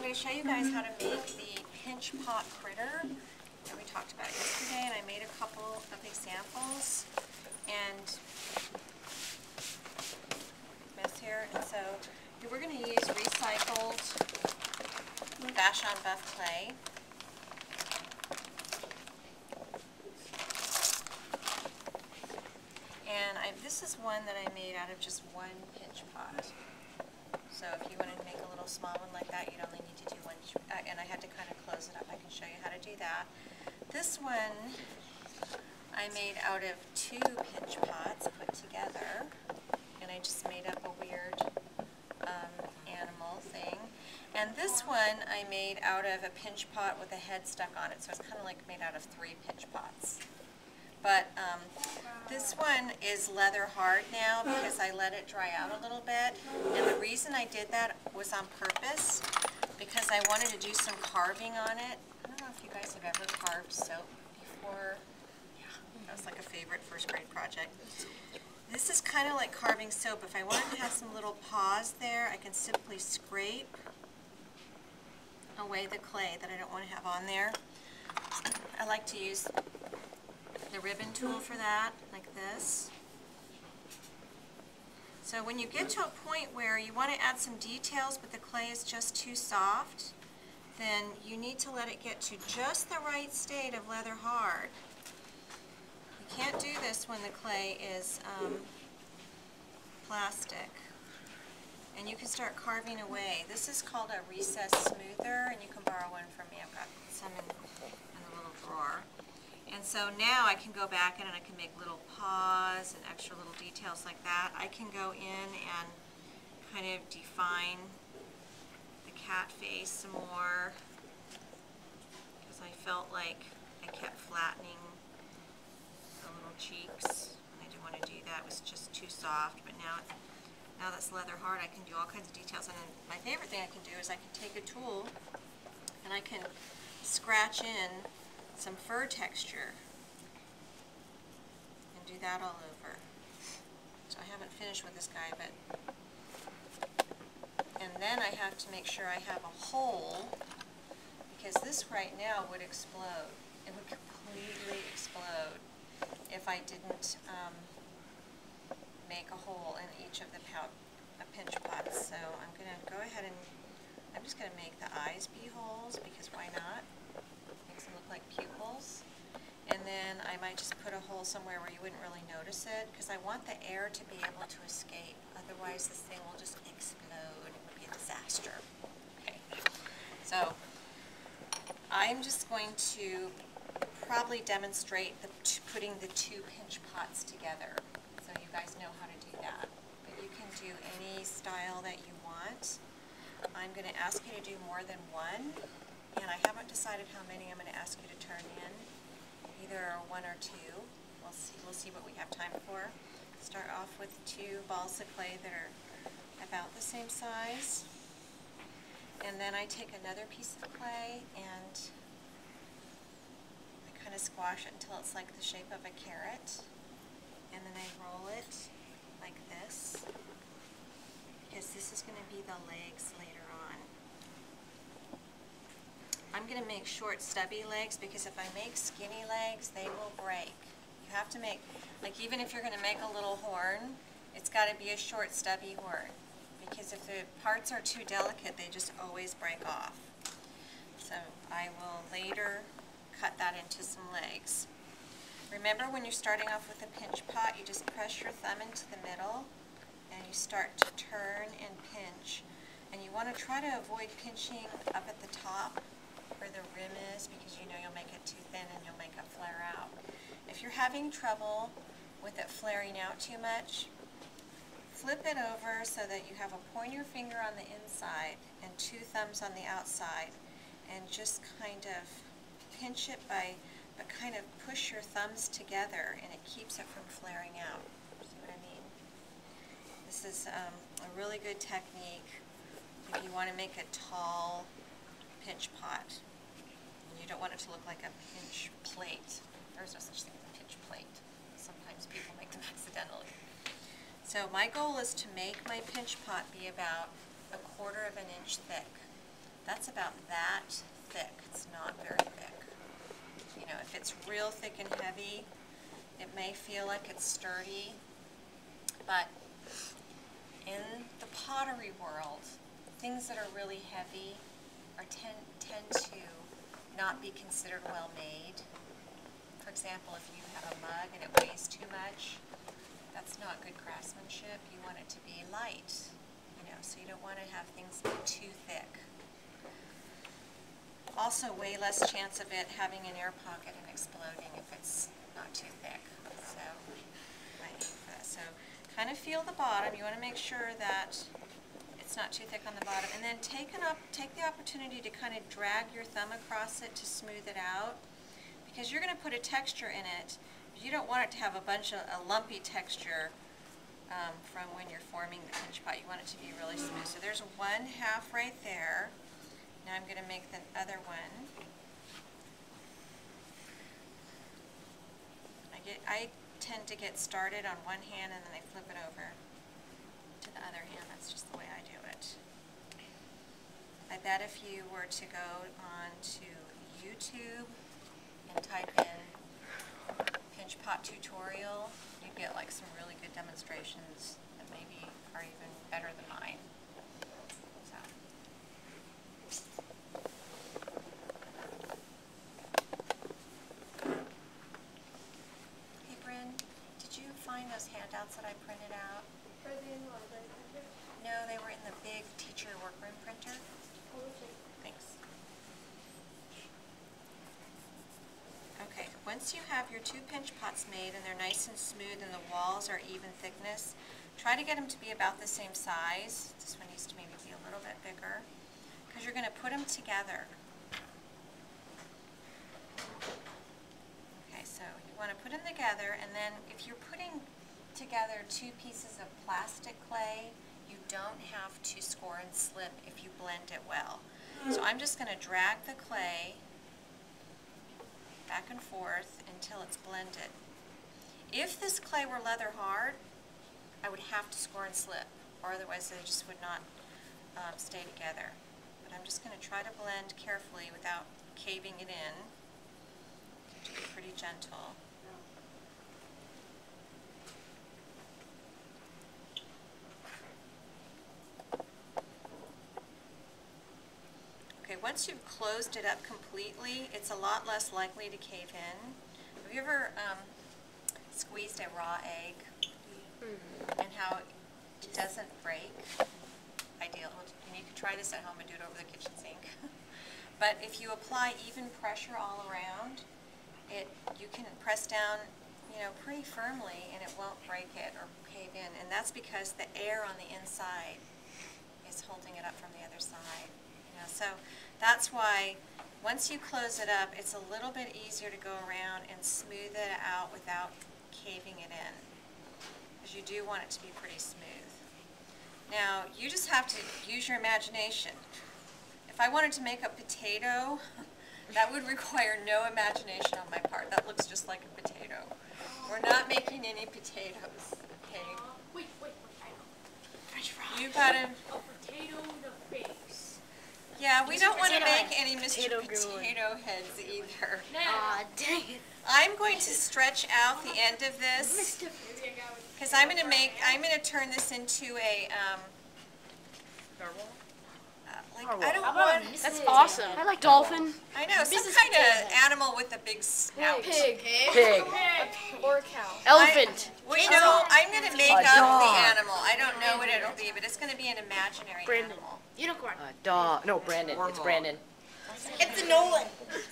I'm going to show you guys how to make the pinch pot critter that we talked about yesterday, and I made a couple of examples. And mess here, and so we're going to use recycled Vashon Buff clay. And this is one that I made out of just one pinch pot. So if you wanted to make a little small one like that, you'd only need to do one, and I had to kind of close it up. I can show you how to do that. This one I made out of two pinch pots put together, and I just made up a weird animal thing. And this one I made out of a pinch pot with a head stuck on it, so it's kind of like made out of three pinch pots. But this one is leather hard now because I let it dry out a little bit. And the reason I did that was on purpose because I wanted to do some carving on it. I don't know if you guys have ever carved soap before. Yeah, that was like a favorite first grade project. This is kind of like carving soap. If I wanted to have some little paws there, I can simply scrape away the clay that I don't want to have on there. I like to use the ribbon tool for that, like this. So when you get to a point where you want to add some details but the clay is just too soft, then you need to let it get to just the right state of leather hard. You can't do this when the clay is plastic. And you can start carving away. This is called a recessed smoother, and you can borrow one from me. I've got some in the little drawer. And so now I can go back in and I can make little paws and extra little details like that. I can go in and kind of define the cat face some more because I felt like I kept flattening the little cheeks. And I didn't want to do that. It was just too soft. But now that's leather hard, I can do all kinds of details. And then my favorite thing I can do is I can take a tool and I can scratch in some fur texture and do that all over. So I haven't finished with this guy, and then I have to make sure I have a hole because this right now would explode. It would completely explode if I didn't make a hole in each of the pinch pots. So I'm going to go ahead and I'm just going to make the eyes be holes because why not? Makes them look like pupils. And then I might just put a hole somewhere where you wouldn't really notice it because I want the air to be able to escape. Otherwise this thing will just explode. It would be a disaster. Okay. So I'm just going to probably demonstrate putting the two pinch pots together so you guys know how to do that. But you can do any style that you want. I'm going to ask you to do more than one. And I haven't decided how many I'm going to ask you to turn in, either one or two. We'll see what we have time for. Start off with two balls of clay that are about the same size. And then I take another piece of clay and I kind of squash it until it's like the shape of a carrot. And then I roll it like this, because this is going to be the legs later on. I'm going to make short stubby legs because if I make skinny legs, they will break. You have to make, like even if you're going to make a little horn, it's got to be a short stubby horn because if the parts are too delicate, they just always break off. So I will later cut that into some legs. Remember when you're starting off with a pinch pot, you just press your thumb into the middle and you start to turn and pinch. And you want to try to avoid pinching up at the top where the rim is because you know you'll make it too thin and you'll make it flare out. If you're having trouble with it flaring out too much, flip it over so that you have a pointer finger on the inside and two thumbs on the outside and just kind of pinch it but kind of push your thumbs together and it keeps it from flaring out. See what I mean? This is a really good technique if you want to make a tall pinch pot. And you don't want it to look like a pinch plate. There's no such thing as a pinch plate. Sometimes people make them accidentally. So my goal is to make my pinch pot be about 1/4 of an inch thick. That's about that thick. It's not very thick. You know, if it's real thick and heavy, it may feel like it's sturdy, but in the pottery world, things that are really heavy tend to not be considered well made. For example, if you have a mug and it weighs too much, that's not good craftsmanship. You want it to be light, you know, so you don't want to have things be too thick. Also, way less chance of it having an air pocket and exploding if it's not too thick. So, I aim for that. So, kind of feel the bottom. You want to make sure that it's not too thick on the bottom, and then take the opportunity to kind of drag your thumb across it to smooth it out, because you're going to put a texture in it. You don't want it to have a lumpy texture from when you're forming the pinch pot. You want it to be really smooth. So there's one half right there. Now I'm going to make the other one. I tend to get started on one hand and then I flip it over to the other hand. That's just the way I do it. I bet if you were to go on to YouTube and type in pinch pot tutorial, you'd get like some really good demonstrations that maybe are even better than mine. So. Hey Bryn, did you find those handouts that I printed out? Are they in the library printer? No, they were in the big teacher workroom printer. Oh, okay. Thanks. Okay, once you have your two pinch pots made and they're nice and smooth and the walls are even thickness, try to get them to be about the same size. This one needs to maybe be a little bit bigger, because you're going to put them together. Okay, so you want to put them together, and then if you're putting together two pieces of plastic clay, you don't have to score and slip if you blend it well. So I'm just going to drag the clay back and forth until it's blended. If this clay were leather hard, I would have to score and slip, or otherwise they just would not stay together. But I'm just going to try to blend carefully without caving it in. To be pretty gentle. Okay, once you've closed it up completely, it's a lot less likely to cave in. Have you ever squeezed a raw egg and how it doesn't break? Ideal. And you can try this at home and do it over the kitchen sink. But if you apply even pressure all around, you can press down, you know, pretty firmly and it won't break it or cave in. And that's because the air on the inside is holding it up from the other side. You know, so that's why once you close it up, it's a little bit easier to go around and smooth it out without caving it in, because you do want it to be pretty smooth. Now, you just have to use your imagination. If I wanted to make a potato, that would require no imagination on my part. That looks just like a potato. We're not making any potatoes, okay? Wait, I know. French fries. You gotta... A potato in the face. Yeah, we don't want to potato make any Mr. Potato Potato Heads either. Now, Dang it. I'm going to stretch out the end of this, because I'm going to turn this into a, I don't want, That's awesome. I like dolphin. I know, some kind of animal with a big snout. Pig. or a cow. Elephant. Well, you know, I'm going to make up the animal. I don't know what it'll be, but it's going to be an imaginary Brandon. animal. Unicorn. Dog. No, Brandon. It's Brandon. It's a Nolan.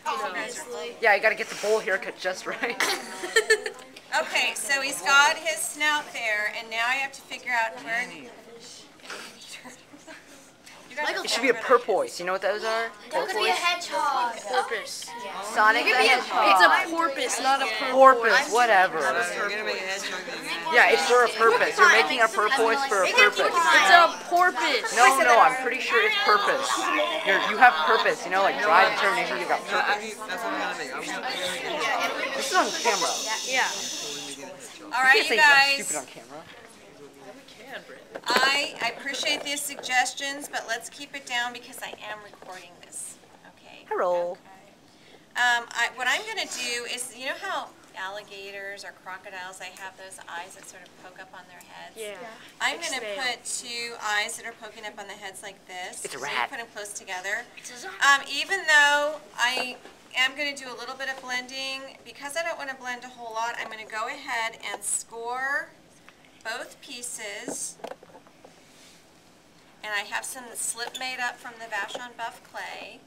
Obviously. Yeah, you gotta get the bowl haircut just right. Okay, so he's got his snout there, and now I have to figure out where... It should be a porpoise. You know what those are? Porpoise? hedgehog. Porpoise. Sonic the Hedgehog. It's a porpoise, not a porpoise. Whatever. Yeah, it's for a purpose. You're making a porpoise for a purpose. It's a porpoise. No, I'm pretty sure it's purpose. You have purpose. You know, like drive determination. You got purpose. That's what I'm gonna make. This is on camera. Yeah. All right, You you can't say I'm guys. stupid on camera. I appreciate these suggestions, but let's keep it down because I am recording this, okay? Hello. Okay. What I'm gonna do is, you know how alligators or crocodiles, they have those eyes that sort of poke up on their heads? Yeah. I'm Like gonna snail. put two eyes that are poking up on the heads like this. It's a So you rat. put them close together. Even though I am gonna do a little bit of blending, because I don't wanna blend a whole lot, I'm gonna go ahead and score both pieces. And I have some slip made up from the Vashon Buff clay.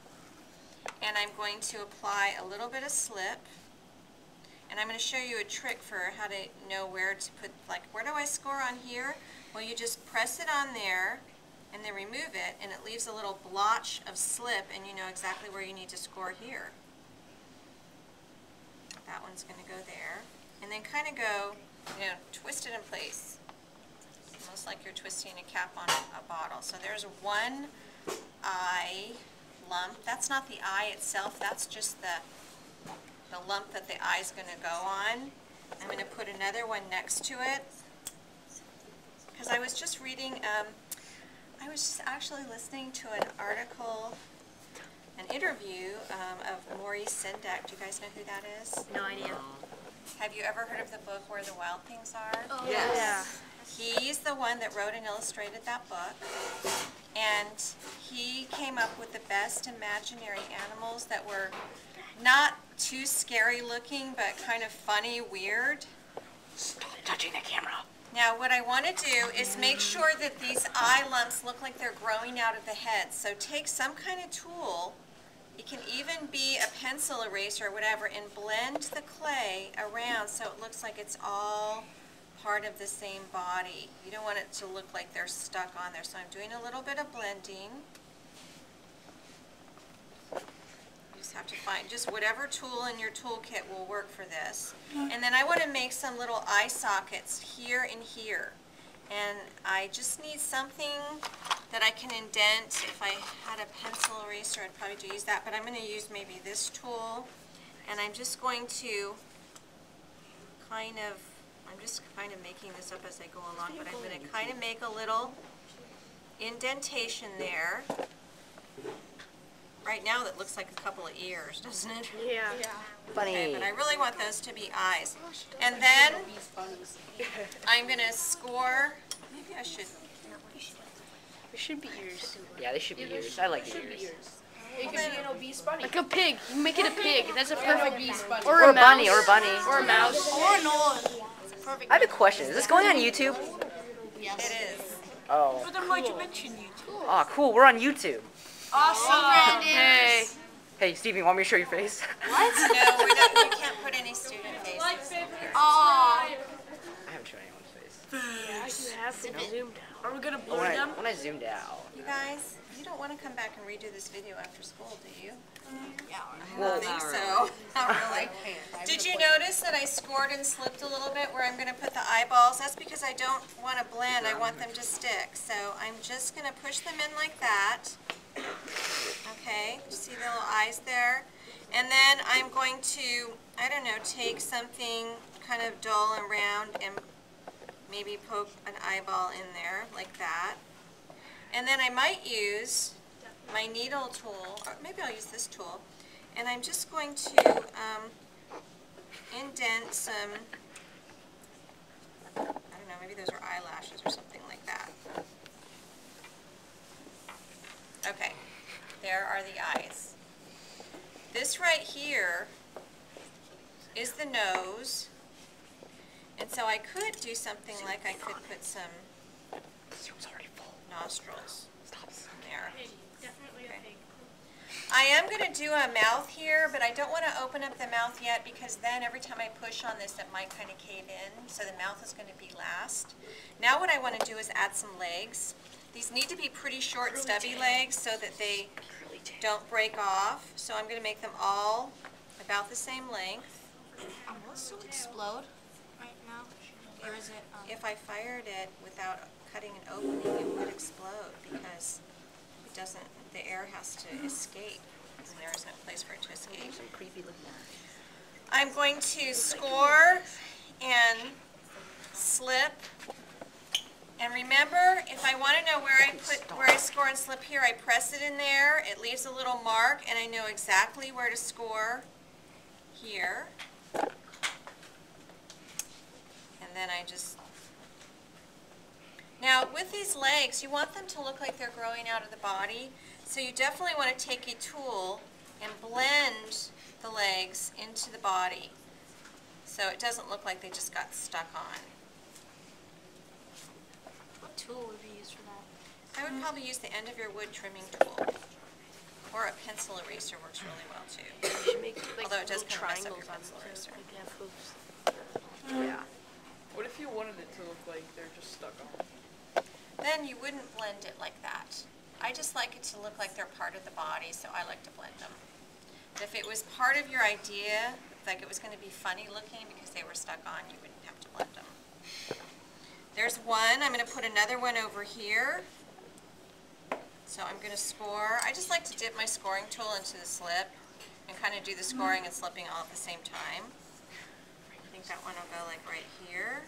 And I'm going to apply a little bit of slip. And I'm going to show you a trick for how to know where to put, like, where do I score on here? Well, you just press it on there and then remove it, and it leaves a little blotch of slip, and you know exactly where you need to score here. That one's going to go there. And then kind of go, you know, twist it in place. Almost like you're twisting a cap on a bottle. So there's one eye lump. That's not the eye itself, that's just the lump that the eye's going to go on. I'm going to put another one next to it. Because I was just reading, I was just actually listening to an article, an interview of Maurice Sendak. Do you guys know who that is? No idea. Have you ever heard of the book Where the Wild Things Are? Oh, Yeah. He's the one that wrote and illustrated that book, and he came up with the best imaginary animals that were not too scary looking, but kind of funny, weird. Stop touching the camera. Now what I want to do is make sure that these eye lumps look like they're growing out of the head. So take some kind of tool, it can even be a pencil eraser or whatever, and blend the clay around so it looks like it's all part of the same body. You don't want it to look like they're stuck on there. So I'm doing a little bit of blending. You just have to find just whatever tool in your toolkit will work for this. And then I want to make some little eye sockets here and here. And I just need something that I can indent. If I had a pencil eraser, I'd probably use that, but I'm going to use maybe this tool. And I'm just going to I'm just kind of making this up as I go along, but I'm going to kind of make a little indentation there. Right now that looks like a couple of ears, doesn't it? Yeah. Funny. Okay, but I really want those to be eyes. And then I'm going to score, maybe I should, It should be ears. Yeah, they should be ears. I like ears. It could be an obese bunny. Like a pig. You make it a pig. That's a perfect obese bunny. Or Or a a bunny, mouse. or a bunny. Or a mouse. Or an old. I have a question. Is this going on YouTube? it is. Oh. But then why'd you mention YouTube? Oh, cool. We're on YouTube. Awesome. Hey. Hey, Stevie, you want me to show your face? No, we can't put any student faces. Aw. I haven't shown anyone's face. You have to zoom down. Are we gonna Oh, blur them? when I zoomed out. You guys, you don't want to come back and redo this video after school, do you? I Well, don't think so. Not really. Did you notice that I scored and slipped a little bit where I'm going to put the eyeballs? That's because I don't want to blend. I want them to stick. So I'm just going to push them in like that. Okay, see the little eyes there? And then I'm going to, I don't know, take something kind of dull and round and maybe poke an eyeball in there like that. And then I might use my needle tool, or maybe I'll use this tool, and I'm just going to indent some, I don't know, maybe those are eyelashes or something like that. Okay, there are the eyes. This right here is the nose, and so I could do something like I could put some This room's already full. nostrils Stop. in there. Definitely a pig. I am going to do a mouth here, but I don't want to open up the mouth yet because then every time I push on this it might kind of cave in, so the mouth is going to be last. Now what I want to do is add some legs. These need to be pretty short, stubby legs so that they don't break off. So I'm going to make them all about the same length. Will this explode right now? Or is it? If I fired it without cutting an opening, it would explode because it doesn't, the air has to escape, and there is no place for it to escape. Some creepy looking I'm going to score and slip And remember, if I want to know where I score and slip here, I press it in there, it leaves a little mark, and I know exactly where to score here. And then I just... Now, with these legs, you want them to look like they're growing out of the body, so you definitely want to take a tool and blend the legs into the body, so it doesn't look like they just got stuck on. What tool would you use for that? I would probably use the end of your wood trimming tool, or a pencil eraser works really well too. You should make like Although it does little kind of mess up triangles your on pencil it eraser. too. Like they have hooves. Yeah. What if you wanted it to look like they're just stuck on? Then you wouldn't blend it like that. I just like it to look like they're part of the body, so I like to blend them. If it was part of your idea, like it was going to be funny looking because they were stuck on, you wouldn't have to blend them. There's one. I'm going to put another one over here. So I'm going to score. I just like to dip my scoring tool into the slip and kind of do the scoring and slipping all at the same time. I think that one will go like right here.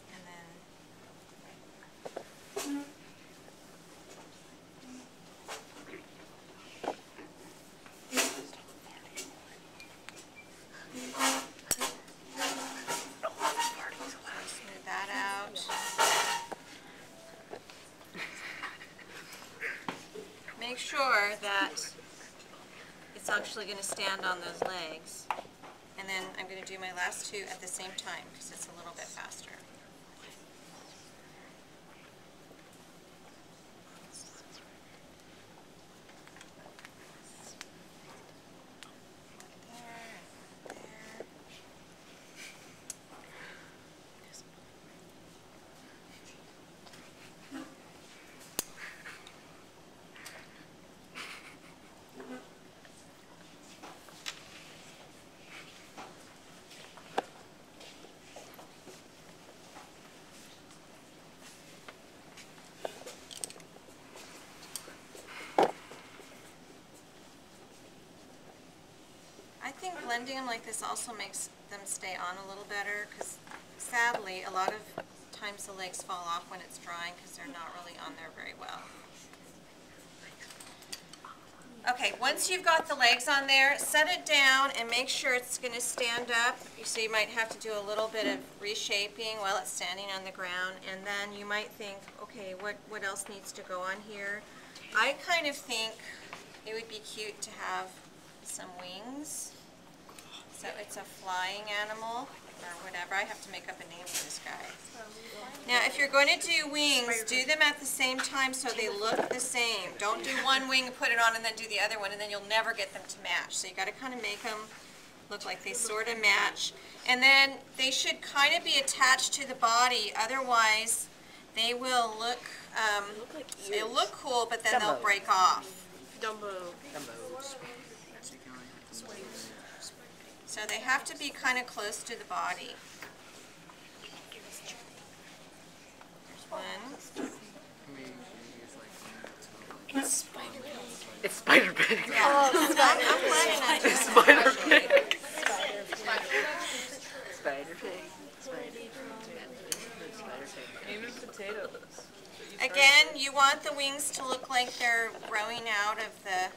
And then smooth that out. Make sure that it's actually going to stand on those legs. And then I'm going to do my last two at the same time because it's a little bit faster. There, there. I think blending them like this also makes them stay on a little better because sadly a lot of times the legs fall off when it's drying because they're not really on there very well. Okay, once you've got the legs on there, set it down and make sure it's going to stand up. So you might have to do a little bit of reshaping while it's standing on the ground, and then you might think, okay, what else needs to go on here? I kind of think it would be cute to have some wings. So it's a flying animal or whatever. I have to make up a name for this guy. Now, if you're going to do wings, do them at the same time so they look the same. Don't do one wing and put it on and then do the other one, and then you'll never get them to match. So you got to kind of make them look like they sort of match. And then they should kind of be attached to the body. Otherwise, they will look, they'll look cool, but then they'll break off. Dumbo. So they have to be kind of close to the body. There's one. It's Spider Pig. Yeah. I'm planning on doing Spider that. Pig. Spider Pig. Even potatoes. Again, you want the wings to look like they're growing out of the...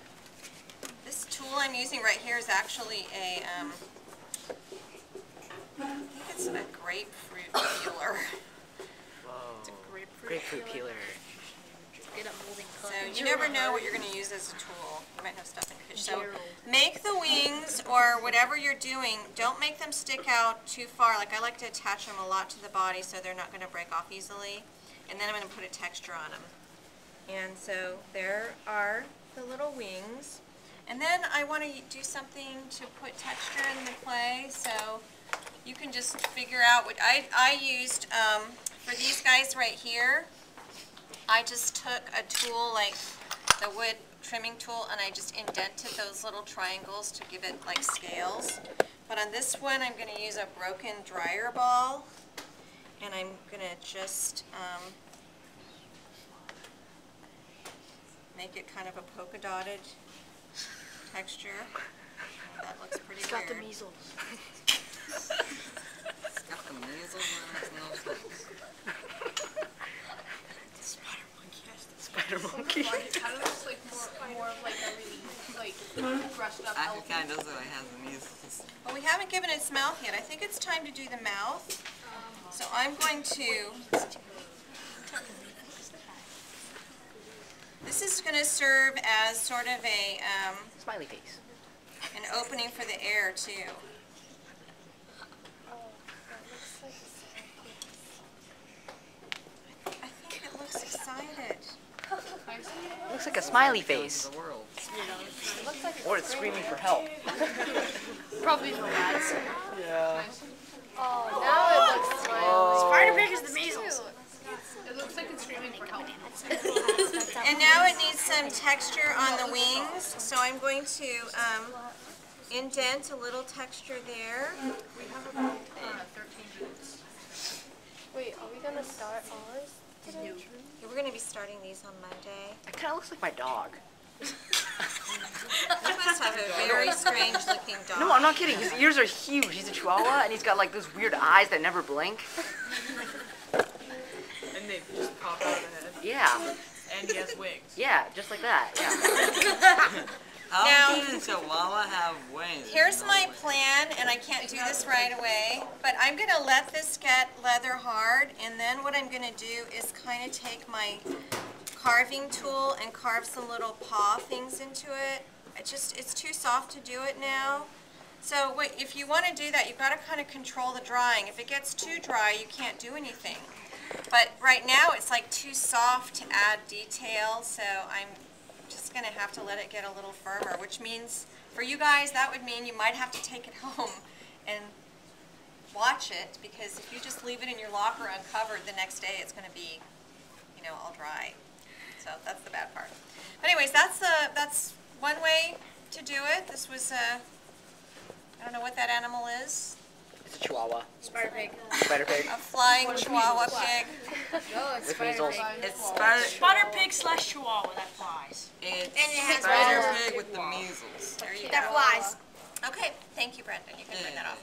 This tool I'm using right here is actually a, I think it's a grapefruit peeler. Whoa. Grapefruit peeler. Get a molding So you never know what you're going to use as a tool. You might have stuff in the kitchen. So make the wings or whatever you're doing, don't make them stick out too far. Like I like to attach them a lot to the body so they're not going to break off easily. And then I'm going to put a texture on them. And so there are the little wings. And then I want to do something to put texture in the clay, so you can just figure out what I used for these guys right here. I just took a tool like the wood trimming tool and I just indented those little triangles to give it like scales. But on this one I'm going to use a broken dryer ball and I'm going to just make it kind of a polka dotted texture. That looks pretty Got the weird. measles. It's got the measles and it's no things. Spider monkey. It kind of looks like more of like a really like brushed up Actually, elephant. kind of does look like it has the measles. Well, we haven't given its mouth yet. I think it's time to do the mouth. So I'm going to, this is going to serve as sort of a, Smiley face. an opening for the air too. I think it looks excited. Looks like a smiley face. The world. Or it's screaming for help. Probably the lads. Yeah. Oh, now it looks smiley. Spider Pig is the measles. It looks like it's screaming for help. And now it needs some texture on the wings, so I'm going to indent a little texture there. We have about 13 minutes. Wait, are we gonna start ours today? Yeah, we're going to be starting these on Monday. That kind of looks like my dog. You must have a very strange looking dog. No, I'm not kidding. His ears are huge. He's a Chihuahua, and he's got like those weird eyes that never blink. And they just pop out of the head. Yeah. And he has wings. Yeah, just like that. Yeah. How Now- can a chihuahua have wings? Here's my plan, and I can't do this right away, but I'm going to let this get leather hard, and then what I'm going to do is kind of take my carving tool and carve some little paw things into it. It's too soft to do it now. So if you want to do that, you've got to kind of control the drying. If it gets too dry, you can't do anything. But right now, it's like too soft to add detail, so I'm just going to have to let it get a little firmer, which means for you guys, that would mean you might have to take it home and watch it, because if you just leave it in your locker uncovered, the next day it's going to be, you know, all dry. So that's the bad part. But anyways, that's one way to do it. This was I don't know what that animal is. It's a Chihuahua. Spider Pig. Spider pig. A flying Chihuahua pig. No, it's With Spider measles. Pig. It's spider. Spider Pig / Chihuahua that flies. It's And it has spider measles. pig with the measles. There you That go. flies. Okay, thank you, Brendan. You can turn that off.